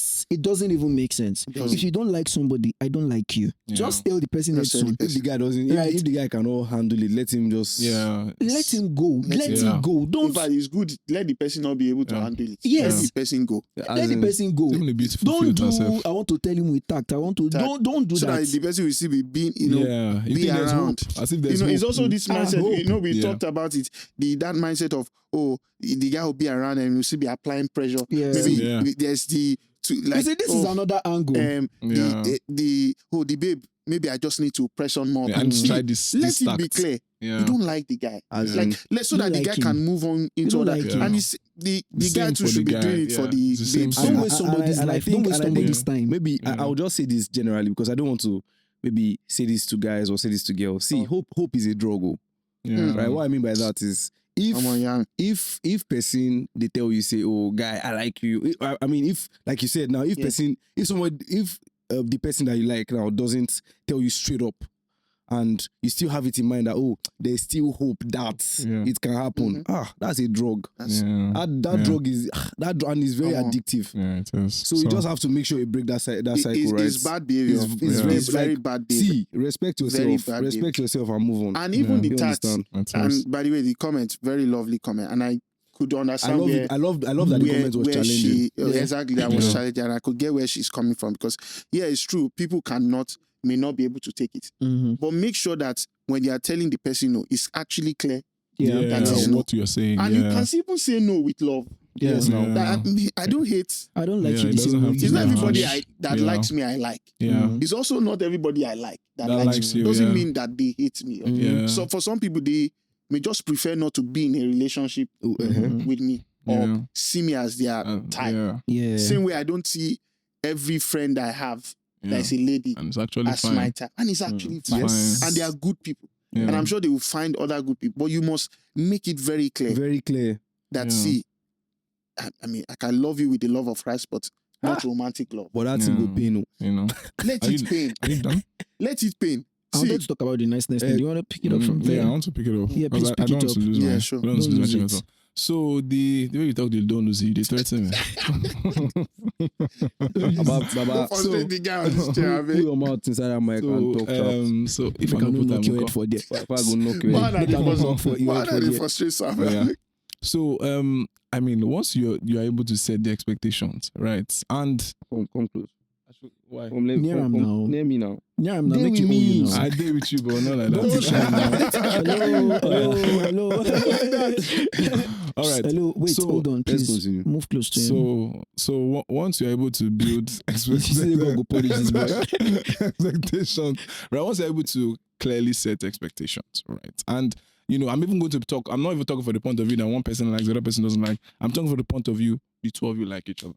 doesn't even make sense. doesn't. If you don't like somebody, I don't like you. Yeah. Just tell the person Just next tell the to If the guy doesn't, Right. if the guy cannot handle it, let him just. Yeah. let him go. Let him- him go. In Don't fact, it's good. Let the person not be able to Yeah. handle it. Yes. Let the person go. let the person go. It's even a beautiful Don't filter do. self. I want to tell him with tact. I want to. Tact. Don't do So that that. the person will still be being, you know, Yeah. You be think there's around. hope. As if You there's know, hope. it's also this mindset. hope. You know, we Yeah. talked about it. That mindset of, oh, the guy will be around and you'll still be applying pressure. Yeah. Maybe Yeah. there's the You like. see, this oh, is another angle. Yeah. the babe. Maybe I just need to press on more. Yeah, and See, try this. let this it be tact. clear. Yeah. You don't like the guy. As Like in- let so You that the like guy him. can move on into don't other. like him. And the guy same too for should the be guy, doing it yeah. for the It's the same babes. thing. Don't waste somebody's and I life. think- Don't waste and I think somebody's time. Maybe Yeah. I'll just say this generally because I don't want to maybe say this to guys or say this to girls. See, hope is a drug. Yeah. Right? What I mean by that is Come on, yeah. if person they tell you say, oh guy, I like you. I mean, if like you said now, if Yeah. person if someone if the person that you like now doesn't tell you straight up, and you still have it in mind that there's still hope that Yeah. it can happen. That's a drug. That's- Yeah. That Yeah. drug is and is very Come on. addictive. Yeah, it is. So you just have to make sure you break that cycle, right? It's bad behavior. It's Yeah. It's very like, bad behavior. See, respect Very yourself. bad Respect yourself and move on. And even Yeah. the You tax. understand? And by the way, the comment, very lovely comment. And I could I understand love where, it. I love that the comment was where challenging. exactly, that was Yeah. challenging. And I could get where she's coming from because, yeah, it's true. People may not be able to take it. Mhm. But make sure that when you are telling the person no, it's actually clear. Yeah. yeah, that is no. what you're saying. And yeah. you can even say no with love. Yes. Yeah. That, I don't hate. I don't like Yeah, you it the doesn't same way have to you It's not Yeah. everybody harsh. that Yeah. likes me, I like. Yeah. Mhm. It's also not everybody I like that That likes likes me. you, Doesn't yeah. mean that they hate me. Yeah. So for some people, they may just prefer not to be in a relationship with me or Yeah. see me as their type. Yeah. Yeah. Same way I don't see every friend I have Yeah. that is a lady And it's actually as fine. my type. And it's actually It's fine. fine. And they are good people. Yeah. And I'm sure they will find other good people. But you must make it very clear Very clear. that, Yeah. see, I mean, I can love you with the love of Christ, but not romantic love. But that thing Yeah. go pain. You know. Let Are it you- pain. Are you done? Let it pain. I See, wanted to talk about the niceness thing. Do you want to pick it up from there? Yeah, I want to pick it up. Yeah, 'Cause please I pick don't it want to up. lose Yeah, my, sure. I don't want to Don't lose my lose train of it. thought. So the way you talk, you don't lose it. They threaten me. Baba, don't frustrate the guy on this chair, put man. your mouth inside that mic and talk out. So if Make I I don't no put knock them, your head for there. If I go knock your Man, head. that Make they I no frust- knock for you man, head that for they there. frustrate Sam. yeah. So I mean, once you're able to set the expectations, right? And Come close. why? Come, let, Near come, him come, now. near me now. Yeah, I'm not They make you with own you me. now. I did with you, but not like Don't that. shine now. Hello. All right. Hello. Wait, So, hold on, let's please. continue. Move close to him. So once you're able to build say God go punish this boy. expectations, right? Once you're able to clearly set expectations, right? And I'm even going to talk. I'm not even talking for the point of view that one person likes, the other person doesn't like. I'm talking for the point of view the two of you like each other,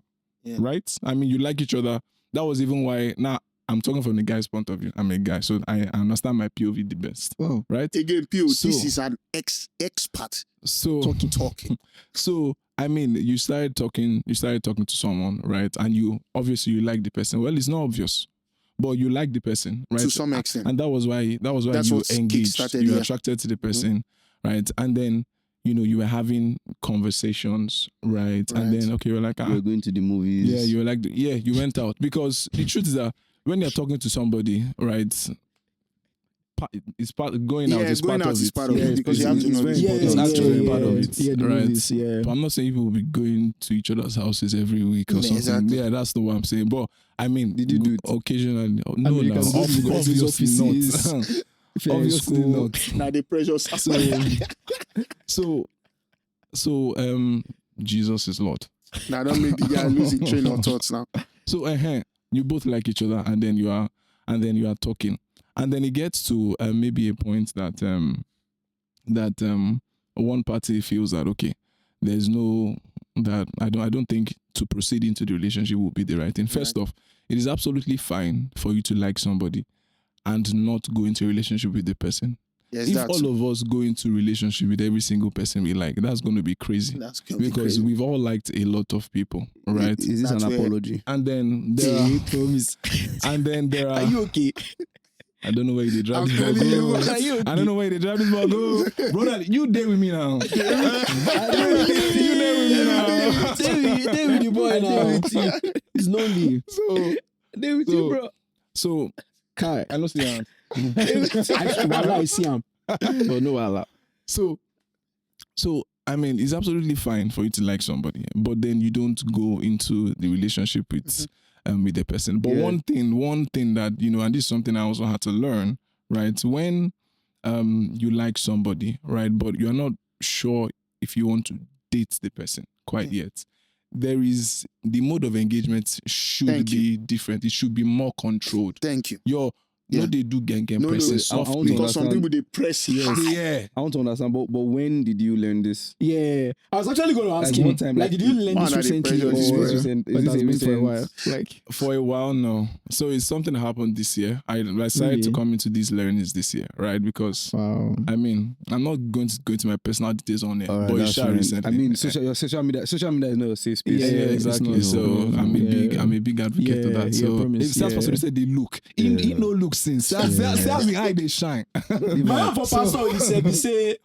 right? I mean, you like each other. That was even why. Now I'm talking from the guy's point of view. I'm a guy, so I understand my POV the best, Wow. right? Again, Pio, So- this is an expert So talking. So I mean, you started talking to someone, right? And you obviously you like the person. Well, it's not obvious, but you like the person, right? To some extent. And that was why That's you what engaged. kickstarted, You yeah. were attracted to the person, right? And then you were having conversations, right? And then we're like, We're going to the movies. yeah, you were like, you went out because the truth is that when you're talking to somebody, right? it's part going out is going part out of is it. part of it because you have to know very this. important. It's actually part of it, Yeah, the right? movies, yeah. But I'm not saying people will be going to each other's houses every week or something. Exactly. Yeah, that's not what I'm saying. But I mean, Did you do it? occasionally? No, American no, go to the guy's obviously offices. not. Fair Obviously school. not. Now the pressure. So Jesus is Lord. Now don't make the guy lose his train of thoughts now. So you both like each other, and then you are talking, and then it gets to maybe a point that one party feels that okay, there's no that I don't think to proceed into the relationship would be the right thing. First off, it is absolutely fine for you to like somebody and not go into a relationship with the person. Yes, If that's all of us go into relationship with every single person we like, that's going to be crazy. That's gonna be Because crazy. we've all liked a lot of people, right? Is this That's an where- apology? And then there are, Promise. and then there are. Are you okay? I don't know where they drive I'm this ball telling you, go. Are you okay? I don't know where they drive this ball go. Brother, you there with me now. You there with me now. Stay with the boy now. It's lonely. So, Stay with you, bro. so Kai. I know see him. I see him. But no, Allah. So I mean, it's absolutely fine for you to like somebody, but then you don't go into the relationship with the person. But Yeah. one thing that and this is something I also had to learn, right? When you like somebody, right, but you're not sure if you want to date the person quite yet. There is the mode of engagement should Thank be different. It should be more controlled. Thank you. No, they do gang No, pressing no, softly. because some people they press. Yeah. I want to understand, but when did you learn this? Yeah. I was actually going to ask Like, him. what time, Like, like, did you learn man, this I did recently? pressure this Or way. recent? or Is it this has a been for a recent- while? Like, For a while now. So it's something that happened this year. I decided Really? to come into these learnings this year, right? Because wow. I mean, I'm not going to go into my personal details on it, All right, but it's that's share fine. recently. I mean, social media is not a safe space. yeah, it's exactly. not- So I'm a big advocate to Yeah, that. yeah, So promise, if that's possible, yeah. say they look. He no look since. That's the eye they shine. My for pastor, he say,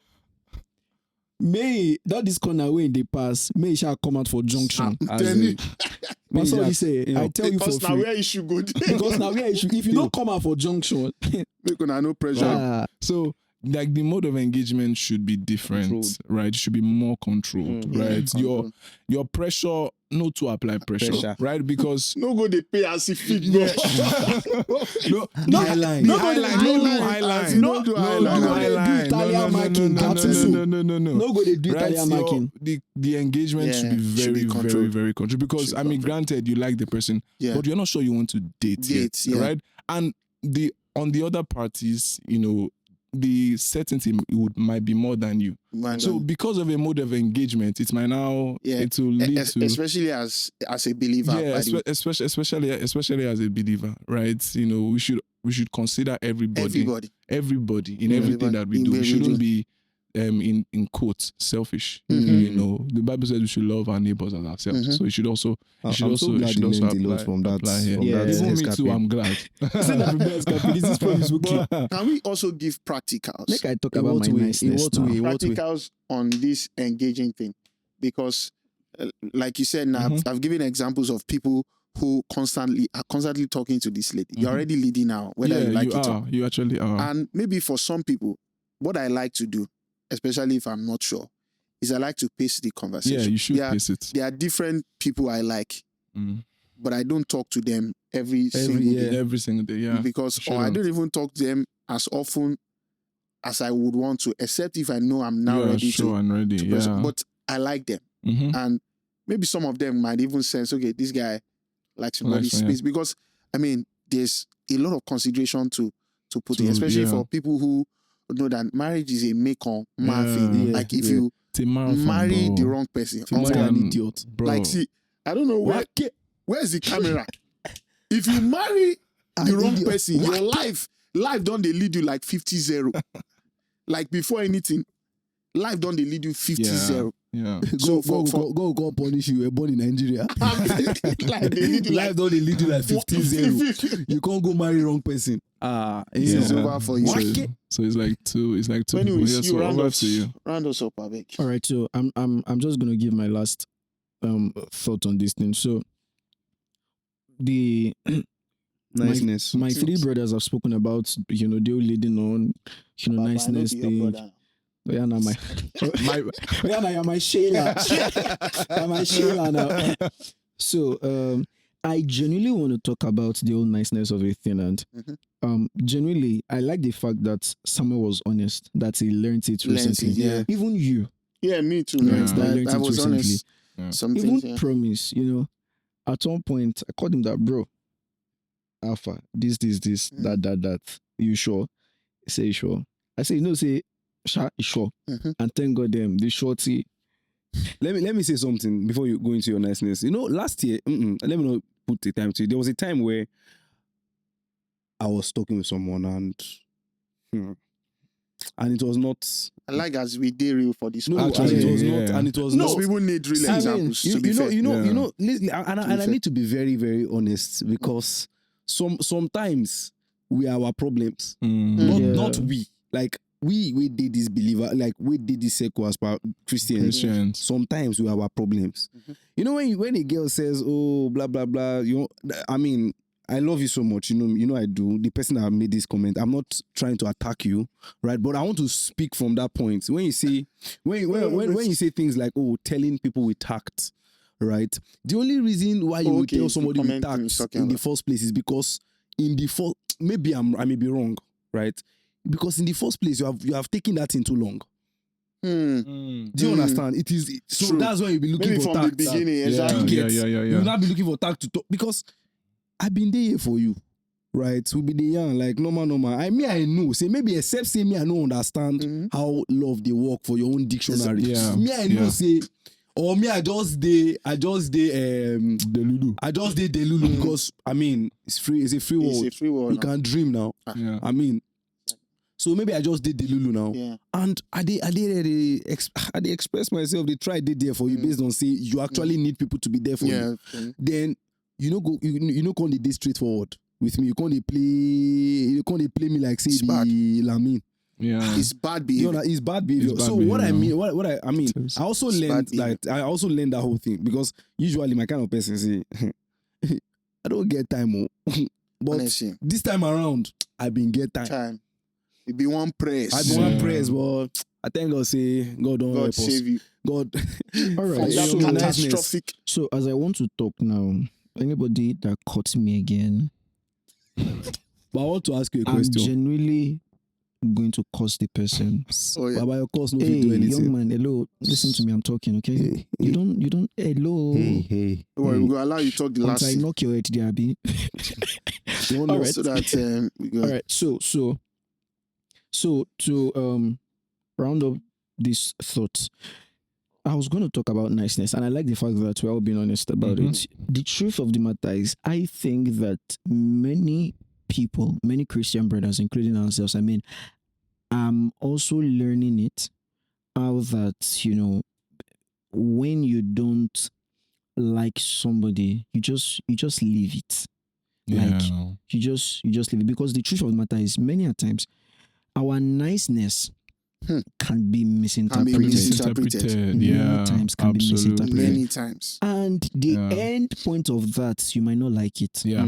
may that this corner way in the past, may it shall come out for junction. I'm telling you. Pastor, he say, I tell you for Because now free. where you should go. Because now where if you don't come out for junction, Make una no pressure. ah, So like the mode of engagement should be different, Controlled. right? It should be more controlled, right? Your pressure, not to apply pressure, right? Because No go they pay as if fit Yeah. go. no, highline, no, highline, no, no, no, highline, no, do highline. no, they do Italian marking, no. no go they do Right, Italian your- marking. the engagement Yeah, should be should be very, very, controlled. very controlled. Because Should I be mean, controlled. granted, you like the person, Yeah. but you're not sure you want to date yet, Yeah. right? And on the other parties, the certainty might be more than you. Man, So because of a mode of engagement, it might now it will lead to especially as a believer. yeah, by the way. especially as a believer, right? We should consider everybody in everything that we do. We shouldn't be in quotes selfish. The Bible says we should love our neighbors as ourselves. So you should also I'm so glad you learned a lot from that. apply here. From that Even me escape. too. I'm glad. This is promise okay. Can we also give practicals? Make I talk In about what my way? niceness now. In what way? Practicals on this engaging thing, because like you said, now I've given examples of people who are constantly talking to this lady. You're already leading now, whether you like it or not. You actually are. And maybe for some people, what I like to do, especially if I'm not sure, is I like to pace the conversation. Yeah, you should pace it. There are different people I like, Mm. but I don't talk to them every single day. Every single day, yeah. Because You or I shouldn't. don't even talk to them as often as I would want to, except if I know I'm now You are ready sure and ready, to yeah. present. But I like them. Mhm. And maybe some of them might even sense, okay, this guy likes somebody's Likes me, space. Because I mean, there's a lot of consideration to put in, To- especially yeah. for people who know that marriage is a make or man thing. Yeah, Like if yeah. you It's a marathon, marry bro. the wrong person, If you marry uncle, an idiot. Bro. like see, I don't know where's the camera. If you marry the wrong idiot. person, your life don't they lead you like 50-0. Like before anything, life don't they lead you 50-0. Yeah. So Go punish you. You're born in Nigeria. like they lead you Life don't they lead you like 50-0. You can't go marry wrong person. This is over for you. So it's like two. It's like two. So anyways, people. you Yeah, so round over us, to you. round us up, Abek. All right, so I'm just gonna give my last thought on this thing. So the Niceness. My three brothers have spoken about, they were leading on, niceness thing. Yeah, now my Shayla. Yeah, my Shayla now. So I genuinely want to talk about the whole niceness of a thing, and genuinely I like the fact that Samuel was honest, that he learned it recently. Yeah. Even you. Yeah, me too. Right, Yeah. I was recently. honest. Yeah. Some Even things, promise, at one point I called him that, bro. Alpha, this, that. You sure? He say, you sure? I say, Sha, you sure? And thank God the shorty. Let me say something before you go into your niceness. Last year, let me not put the time to you. There was a time where I was talking with someone and it was not. I like as we did real for this. No, Actually, and it was yeah. not. And it was Most not. people need real examples. to be fair. Listen, and I need to be very, very honest, because sometimes we are our problems. Not we. Like we did this believer, like we did this circle as Christians. Sometimes we are our problems. When a girl says, "Oh, blah blah blah," I mean, I love you so much. I do. The person that made this comment, I'm not trying to attack you, right? But I want to speak from that point. When you say when you say things like, "Oh, telling people with tact," right? The only reason why you would tell somebody with tact in the first place is because maybe I may be wrong, right? Because in the first place you have taken that in too long. Do you understand? It is so True. that's why you'll be looking Maybe for from tact. the beginning, Yeah, exactly. You will not be looking for tact to talk, because I've been there for you, right? We'll be there like normal. I know. Say maybe except say me, I don't understand how love they work for your own dictionary. Yeah. Me, I know say. Or me, I just did Delulu. I just did Delulu because I mean it's free. It's a free world. It's a free world. You can dream now. Yeah. I mean, so maybe I just did Delulu now. Yeah. And I did express myself. They tried it there for you based on say you actually need people to be there for you. Then can't they straightforward with me. You can't play me like say the Lamin. Yeah, it's bad behavior. It's bad behavior. So what I mean, I also learned that whole thing, because usually my kind of person say, I don't get time, but Honestly. this time around, I've been get time. It be one press. I be one press, but I thank God say God don't help us. Save you. God. All right. So catastrophic. So as I want to talk now, anybody that cuts me again, but I want to ask you a I'm question. genuinely going to curse the person. Oh yeah. Baba, your course no Hey, fit do anything. young man, hello. Listen to me, I'm talking, okay? Hey, You don't, hello. Hey. Don't worry, we're gonna allow you to talk the last Once I thing. knock your head there, Abi. All right. So that we go. All right, so to round up this thought, I was going to talk about niceness, and I like the fact that we're all being honest about it. The truth of the matter is, I think that many people, many Christian brothers, including ourselves, I mean, I'm also learning it, how that, when you don't like somebody, you just leave it. Like you just leave it, because the truth of the matter is, many a times our niceness can be misinterpreted. Many times can be misinterpreted. Many times. And the end point of that, you might not like it. Yeah.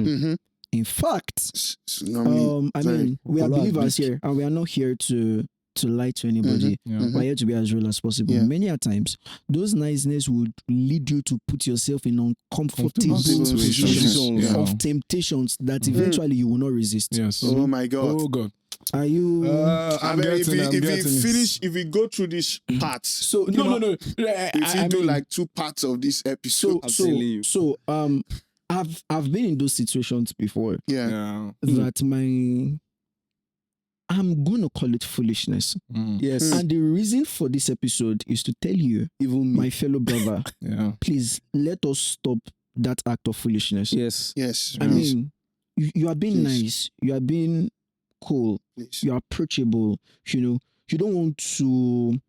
In fact, I mean, we are believers here, and we are not here to lie to anybody. We're here to be as real as possible. Many a times, those niceness would lead you to put yourself in uncomfortable situations of temptations that eventually you will not resist. Yes. Oh my God. Oh God. Are you? If we go through this part, So No. if you do like 2 parts of this episode, I've been in those situations before. Yeah. That I'm gonna call it foolishness. Yes. And the reason for this episode is to tell you, Even me. my fellow brother, please let us stop that act of foolishness. Yes. I mean, you are being nice. You are being cool. You are approachable. You don't want to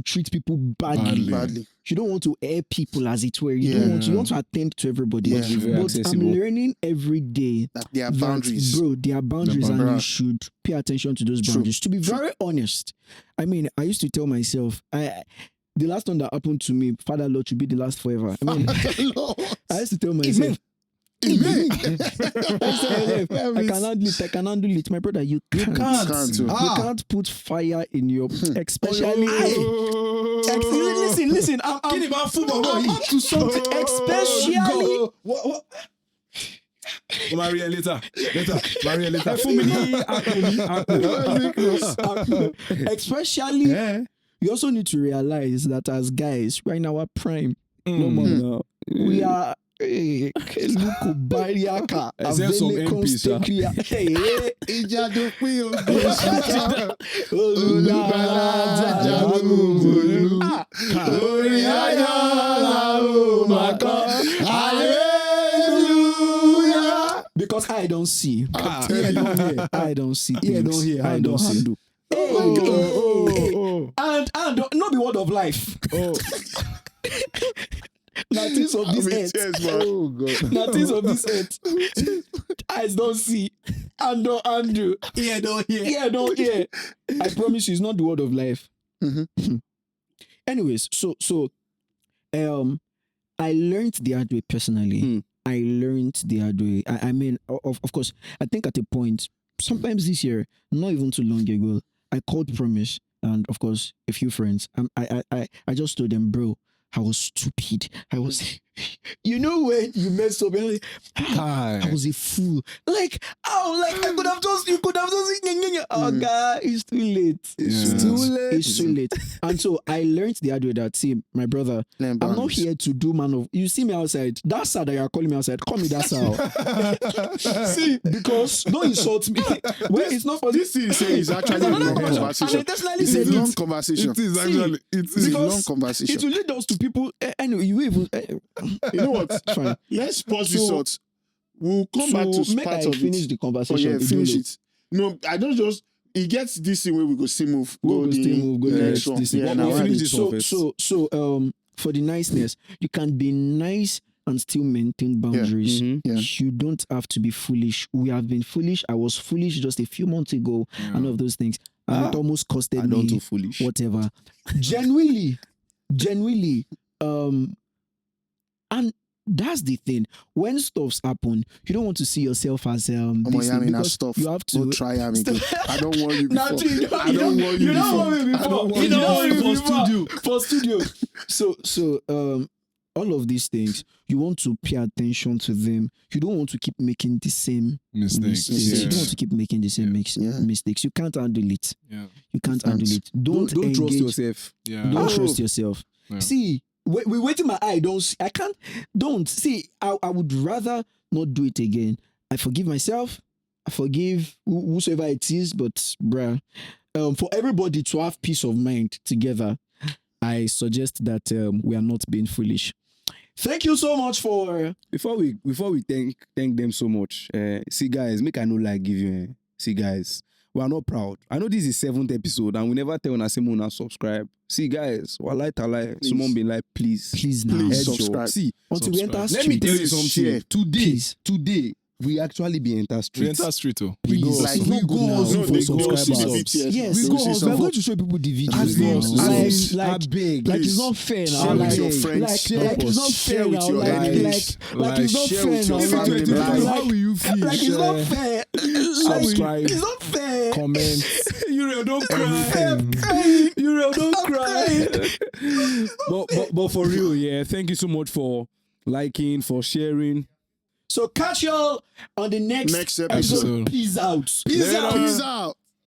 treat people badly. You don't want to air people, as it were. You want to attend to everybody. But I'm learning every day that there are boundaries. Bro, there are boundaries, and you should pay attention to those boundaries. To be very honest, I mean, I used to tell myself, the last one that happened to me, Father Lord should be the last forever. I mean, I used to tell myself, I can handle it. My brother, you can't. You can't put fire in your, especially. Listen. I'm to something, especially. Maria later. Especially, you also need to realize that as guys, we're in our prime. No more now. We are. Hey, Luko Bariaka, Avele Constekria. Hey, Ijado Pio, because I don't see. I don't see. I don't handle. And not the word of life. Nothing of this earth. Nothing of this earth. Eyes don't see. And don't handle. Ear don't hear. I promise you, it's not the word of life. Anyways, so I learned the hard way personally. I learned the hard way. I mean, of course, I think at a point, sometimes this year, not even too long ago, I called Promise and of course a few friends. I just told them, bro, I was stupid. I was, when you messed up, you're like, I was a fool. Like, I could have just, God, it's too late. It's too late. And so I learned the hard way that, see, my brother, I'm not here to do you see me outside. That side that you're calling me outside, call me that side. See, because don't insult me. Well, it's not for this is actually a long conversation. It's a long conversation. It is actually. It's a long conversation. It will lead us to people. Anyway, you know what? Fine. Let's pause this out. We'll come back to part of it. Finish the conversation. Oh, yeah, finish it. No, I don't just. It gets this thing where we go still move. Go next one. Yeah, now finish this one first. So for the niceness, you can be nice and still maintain boundaries. You don't have to be foolish. We have been foolish. I was foolish just a few months ago, and all of those things. And it almost costed me. Don't do foolish. Whatever. Genuinely. And that's the thing. When stuffs happen, you don't want to see yourself as this thing, because you have to go try I don't want you before. I don't want you before. You don't want me for studio. So all of these things, you want to pay attention to them. You don't want to keep making the same mistakes. You don't want to keep making the same mistakes. You can't handle it. You can't handle it. Don't trust yourself. Don't trust yourself. See, we wait in my eye. Don't see. I would rather not do it again. I forgive myself. I forgive whosoever it is. But bruh, for everybody to have peace of mind together, I suggest that we are not being foolish. Thank you so much for. Before we thank them so much. See guys, make I no like give you. See guys, we are not proud. I know this is 7th episode and we never tell una say una subscribe. See guys, wallahi talai, someone be like, please now subscribe. See, until we enter let street. me tell you something. Please. Today, we actually be enter street. We enter street, oh. We go Please. we go for subscribers. Yes, We go we're going to show people the videos. Like it's not fair now. Share with your friends. Like it's not fair Share with now. your Like it's not share fair with your now. family. How will you feel? Like it's not fair. Subscribe. It's not fair. Comment. You don't cry. You don't cry. But for real, yeah. Thank you so much for liking, for sharing. So catch y'all on the next episode. Peace out. Peace out.